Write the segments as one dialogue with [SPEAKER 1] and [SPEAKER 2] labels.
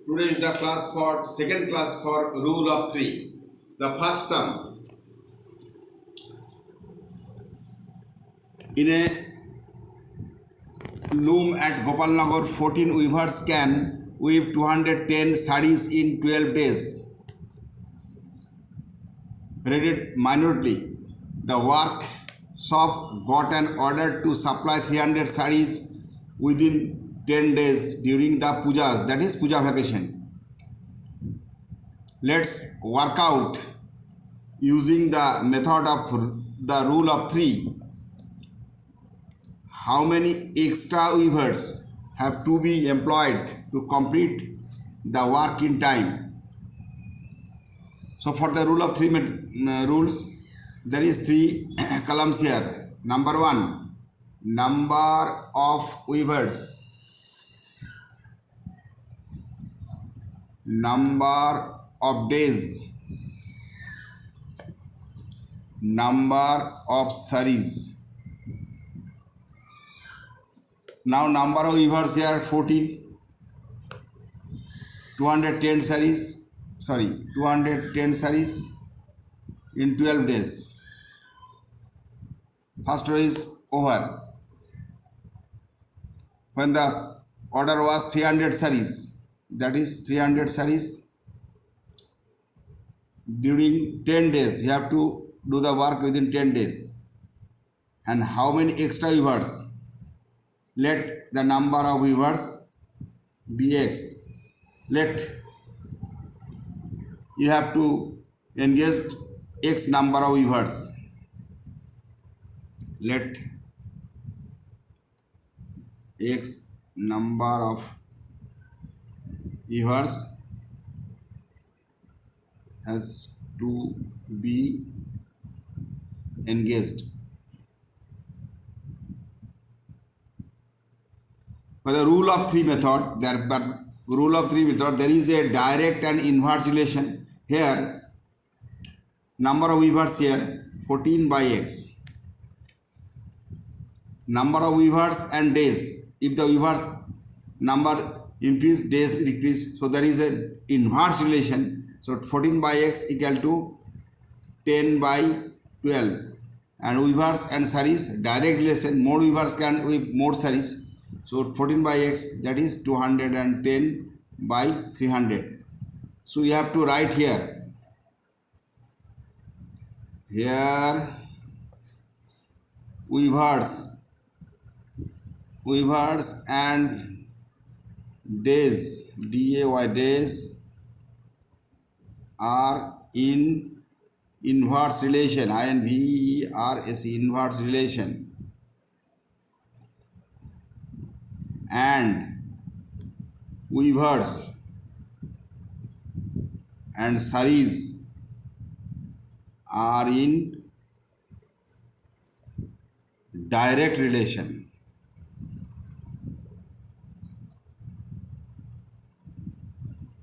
[SPEAKER 1] Today is the second class for rule of 3. The first sum. In a loom at Gopalnagar, 14 weavers can weave 210 sarees in 12 days. Read it minutely. The workshop got an order to supply 300 sarees within 10 days during the pujas, that is puja vacation. Let's work out using the method of the rule of 3. How many extra weavers have to be employed to complete the work in time? So for the rule of 3 rules, there is 3 columns here. Number 1, number of weavers. Number of days. Number of sarees. Now number of weavers here 14. 210 sarees in 12 days. First row is over. When the order was 300 sarees, that is 300 sarees during 10 days. You have to do the work within 10 days. And how many extra weavers? Let the number of weavers be x. You have to engage x number of weavers. Let x number of weavers has to be engaged. By the rule of 3 method, there is a direct and inverse relation. Here, number of weavers here 14 by x. Number of weavers and days. If the weavers number increase, days decrease. So there is an inverse relation. So 14 by x equal to 10 by 12. And weavers and sarees, direct relation. More weavers can weave more sarees. So 14 by x, that is 210 by 300. So you have to write here. Here weavers and days, days are in inverse relation, inverse relation. And weavers and sarees are in direct relation.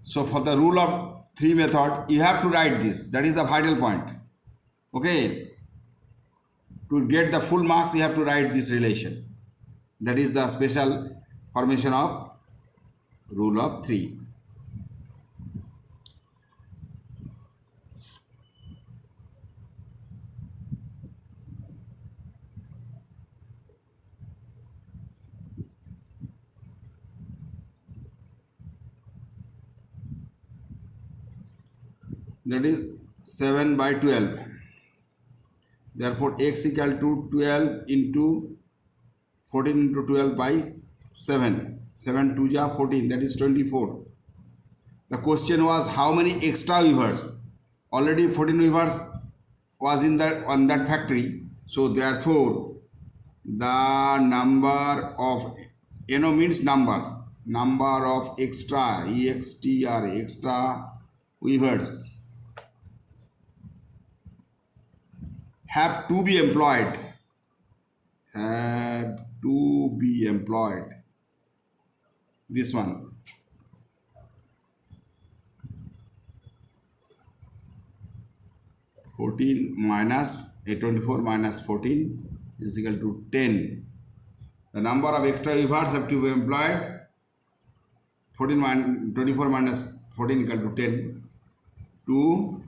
[SPEAKER 1] So for the rule of 3 method, you have to write this. That is the vital point. Okay. To get the full marks, you have to write this relation. That is the special formation of rule of 3. That is 7 by 12. Therefore, x equal to 12 into 14 into 12 by 7. 7 2 ja 14, that is 24. The question was how many extra weavers? Already 14 weavers was on that factory. So therefore, the number of means number of extra extra weavers have to be employed. This one. A 24 minus 14 is equal to 10. The number of extra weavers have to be employed 24 minus 14 equal to 10 to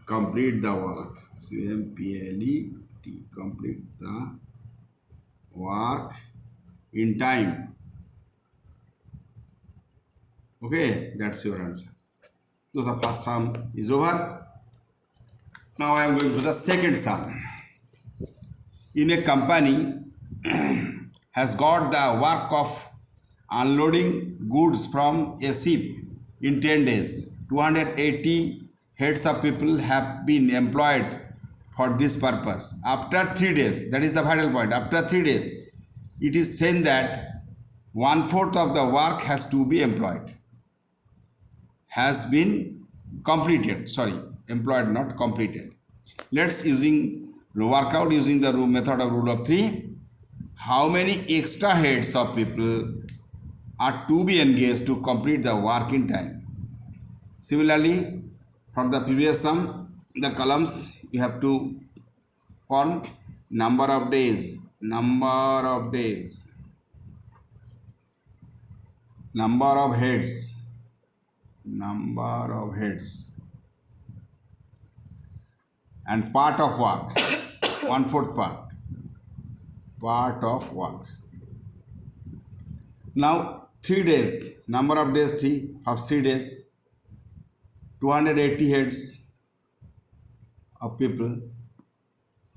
[SPEAKER 1] complete the work. So complete, complete the work in time. Okay, that's your answer. So the first sum is over. Now I am going to the second sum. In a company has got the work of unloading goods from a ship in 10 days. 280 heads of people have been employed for this purpose. After 3 days, that is the vital point, after 3 days, it is said that 1/4 of the work has to be employed, has been completed, sorry, employed not completed. Let's work out using the method of rule of 3. How many extra heads of people are to be engaged to complete the work in time? Similarly, from the previous sum, the columns you have to form number of days, number of heads, and part of work, 1/4 part of work. Now 3 days, number of days 3 of 3 days, 280 heads of people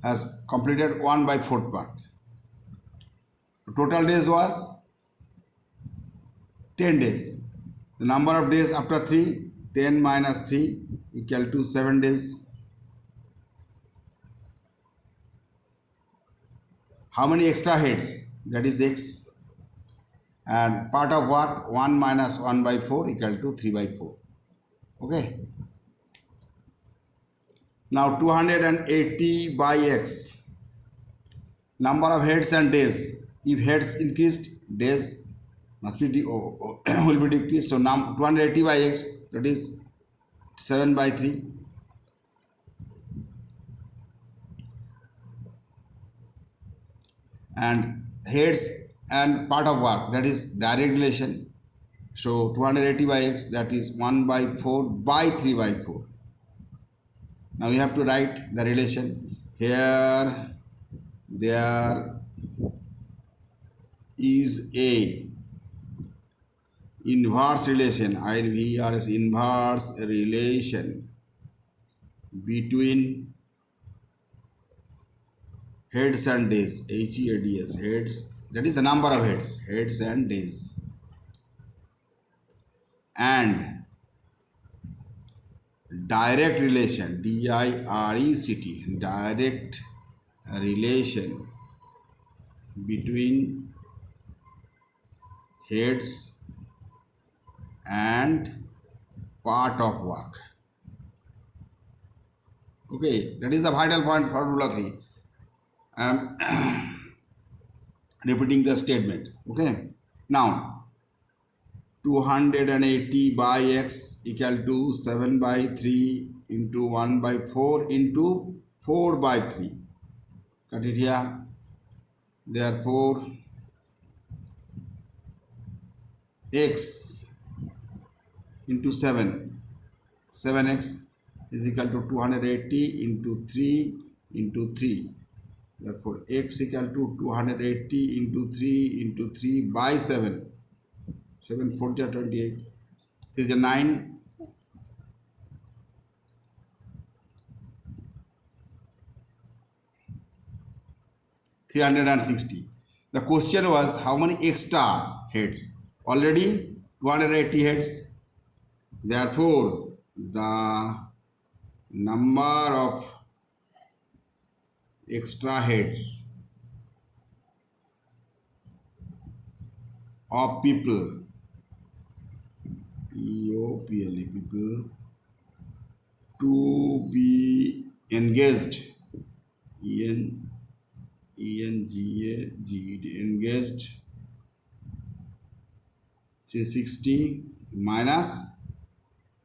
[SPEAKER 1] has completed 1/4 part. Total days was 10 days. The number of days after 3, 10 minus 3 equal to 7 days. How many extra heads? That is x. And part of work 1 minus 1/4 equal to 3/4. Okay. Now 280 by x. Number of heads and days. If heads increased, days must be will be decreased. So now 280 by x, that is 7/3. And heads and part of work, that is direct relation. So 280 by x, that is 1/4 by 3/4. Now you have to write the relation. Here there is a inverse relation, INVERS, inverse relation between heads and days, HEADS, heads, that is the number of heads and days, and direct relation, DIRECT, direct relation between heads and part of work. Okay, that is the vital point for rule of 3. I am repeating the statement. Okay, now 280 by x equal to 7/3 into 1/4 into 4/3. Cut it here. Therefore, x into 7x is equal to 280 into 3 into 3. Therefore, x equal to 280 into 3 into 3 by 7. 7 4 28. This is a 9. 360. The question was how many extra heads? Already 280 heads. Therefore, the number of extra heads of people, people to be engaged, engaged, 360 minus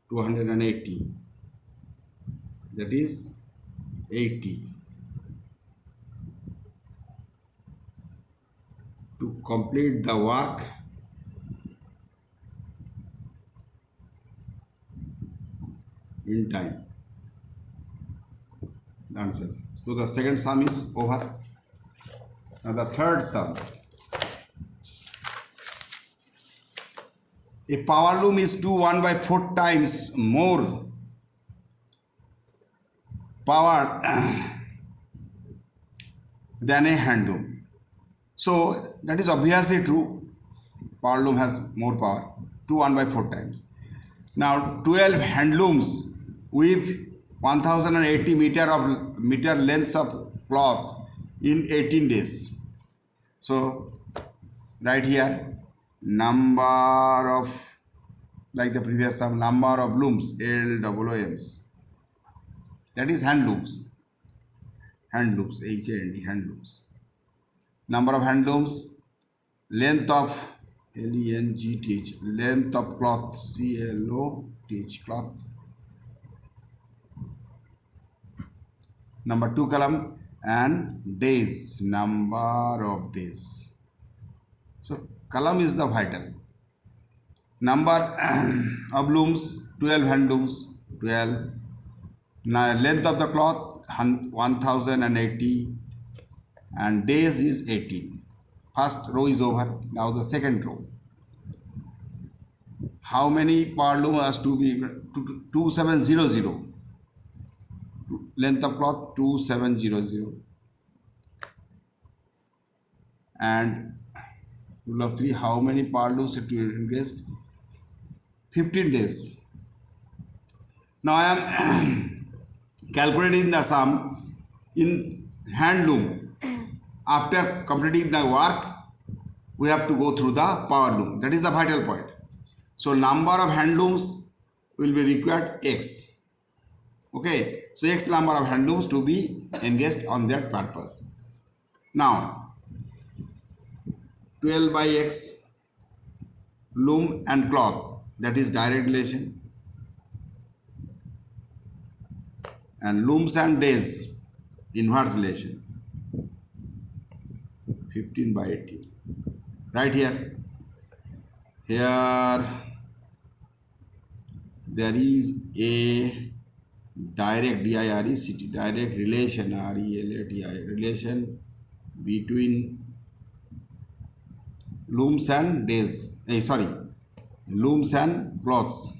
[SPEAKER 1] 280, that is 80. To complete the work in time. The answer. So the second sum is over. Now the third sum. A power loom is 2 1/4 times more power than a hand loom. So that is obviously true. Power loom has more power, 2 1/4 times. Now 12 hand looms weave 1080 meter lengths of cloth in 18 days. So right here, number of, like the previous sum, number of looms, LOOMs, that is hand looms, HAND, hand looms. Number of hand looms, length of LENGTH, length of cloth, CLOTH, cloth. Number 2 column, and days, number of days. So column is the vital. Number of looms, 12 hand looms, 12. Now length of the cloth, 1080, and days is 18. First row is over. Now the second row. How many power loom has to be? 2700. Length of cloth 2700. And rule of 3, how many power looms to be engaged? 15 days. Now I am calculating the sum in hand loom. After completing the work, we have to go through the power loom. That is the vital point. So number of hand looms will be required X. Okay. So X number of hand looms to be engaged on that purpose. Now 12/X loom and cloth, that is direct relation, and looms and days, inverse relations. 15/18. Right here there is a direct direct relation, relation between looms and days, looms and cloths,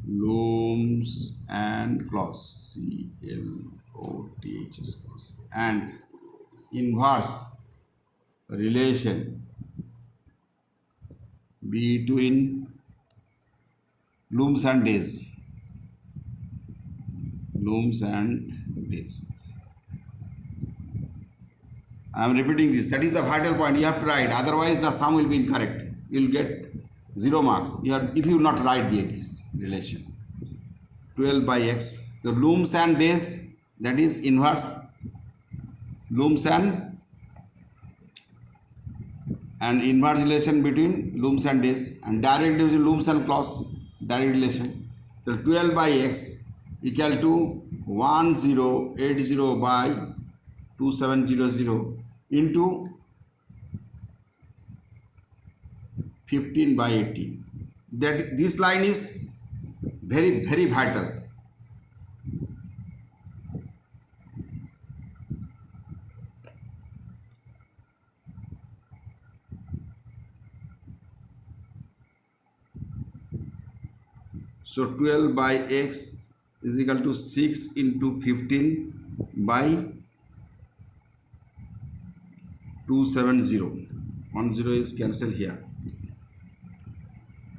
[SPEAKER 1] looms and cloths, CLOTH, and inverse relation between looms and days, I am repeating this. That is the vital point. You have to write. Otherwise, the sum will be incorrect. You will get 0 marks. If you not write this relation. 12/X. The looms and days, that is inverse. Looms and inverse relation between looms and days, and direct relation looms and cloths, direct relation. So 12/X equal to 1080/2700 into 15/18. That this line is very, very vital. So 12/X is equal to 6 into 15/270. 10 is cancelled here.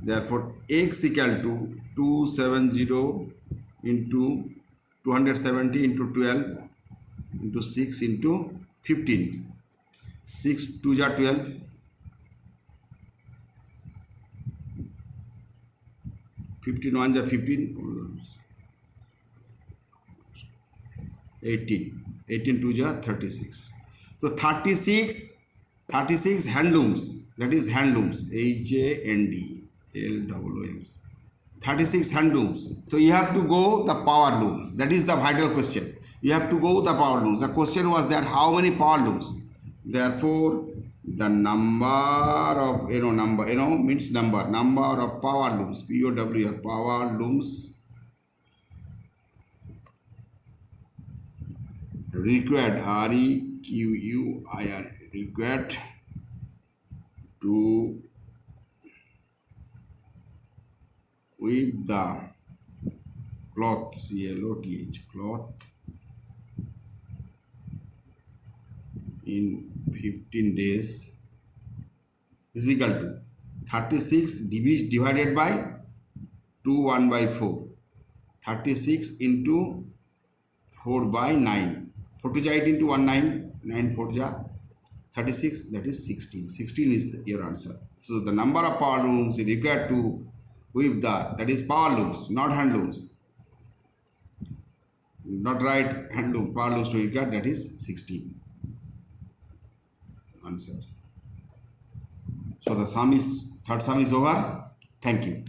[SPEAKER 1] Therefore, X equal to 270 into 270 into 12 into 6 into 15. 6 2 are 12. 15 1 are 15. 18. 18 2 are 36. So 36 hand looms, that is hand looms, HANDLOOMs. 36 hand looms. So you have to go the power loom. That is the vital question. You have to go the power looms. The question was that how many power looms? Therefore, the number of number means number of power looms, power looms required, required, required to weave the cloth, cloth in 15 days is equal to 36 divided by 2 1 by 4, 36 into 4 by 9, 4 to ja 8 into 1 9, 9 4 ja 36, that is 16. 16 is your answer. So the number of power looms required to weave that is power looms, not hand looms. Not right, hand loom, power looms to require, that is 16. Answer. So the third sum is over. Thank you.